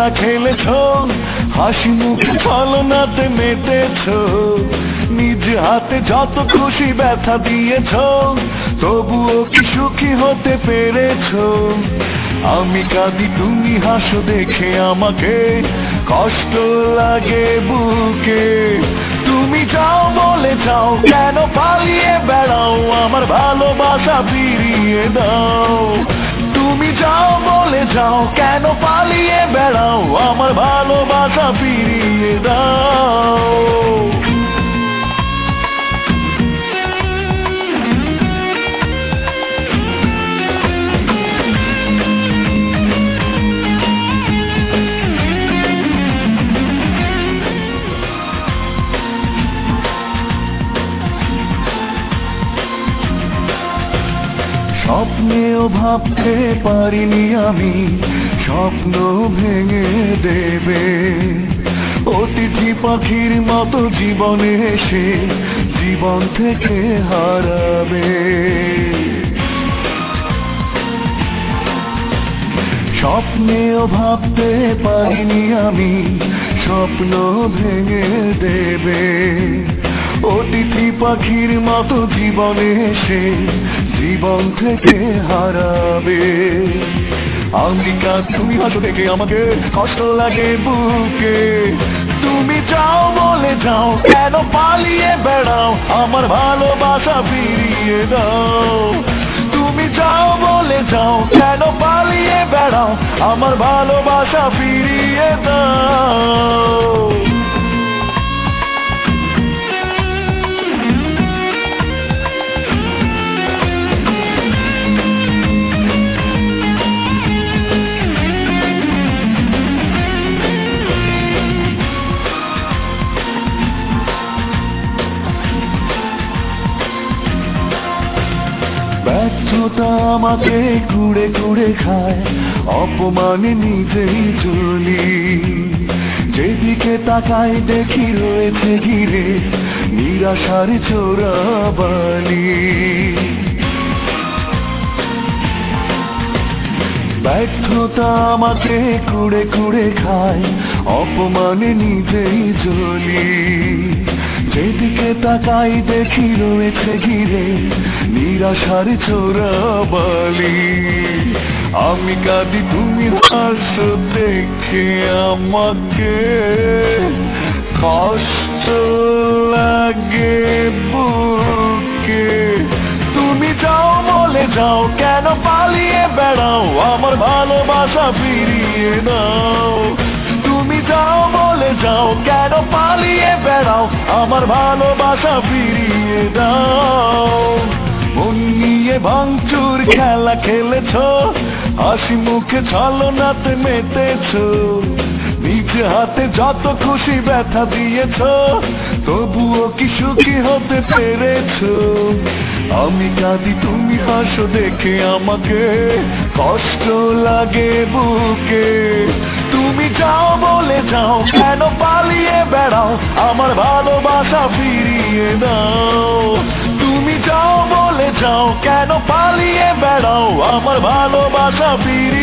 খেলা খেলেছো, হাসি মুখে ছলনাতে মেতেছো, নিজ হাতে যত খুশি ব্যথা দিয়েছো, তবুও কি সুখী হতে পেরেছো? আমি কাঁদি তুমি হাসো দেখে আমাকে কষ্ট লাগে বুকে। তুমি যাও বলে যাও, কেন পালিয়ে বেড়াও, আমার ভালোবাসা ফিরিয়ে দাও। তুমি যাও বলে যাও, কেন পালিয়ে বেড়াও, আমার ভালোবাসা ফিরিয়ে দাও। স্বপ্নেও ভাবতে পারিনি আমি স্বপ্ন ভেঙে দেবে, অতিথি পাখির মতো জীবনে এসে জীবন থেকে হারাবে। স্বপ্নেও ভাবতে পারিনি আমি স্বপ্ন ভেঙে দেবে, অতিথি পাখির মতো জীবনে এসে জীবন থেকে হারাবে। আমি কাঁদি তুমি হাসো দেখে আমাকে কষ্ট লাগে বুকে। তুমি যাও বলে যাও, কেন পালিয়ে বেড়াও, আমার ভালোবাসা ফিরিয়ে দাও। তুমি যাও বলে যাও, কেন পালিয়ে বেড়াও, আমার ভালোবাসা ফিরিয়ে দাও। ব্যর্থতা আমাকে কুড়ে কুড়ে খায়, অপমানে নিজেই চলি, যেদিকে তাকাই দেখি রয়েছে ঘিরে নিরাশার চোরাবালি। ব্যর্থতা আমাকে কুড়ে কুড়ে খায়, অপমানে নিজেই জ্বলি, যেদিকে তাকাই দেখি রয়েছে ঘিরে নিরাশার চোরাবালি। আমি কাঁদি তুমি হাসো দেখে আমাকে কষ্ট লাগে বুকে। তুমি যাও বলে যাও, কেন পালিয়ে বেড়াও, আমার ভালোবাসা ফিরিয়ে দাও। তুমি যাও বলে যাও, কেন পালিয়ে বেড়াও, আমার ভালোবাসা ফিরিয়ে দাও। মন নিয়ে ভাঙচুর খেলা খেলেছো, হাসি মুখে ছলনাতে মেতেছো, নিজ হাতে যত খুশি ব্যথা দিয়েছো, তবুও কি সুখী হতে পেরেছো? আমি কাঁদি তুমি হাসো দেখে আমাকে কষ্ট লাগে বুকে। তুমি যাও বলে যাও, কেন পালিয়ে বেড়াও, আমার ভালোবাসা ফিরিয়ে দাও। তুমি যাও বলে যাও, কেন পালিয়ে বেড়াও, আমার ভালোবাসা ফিরিয়ে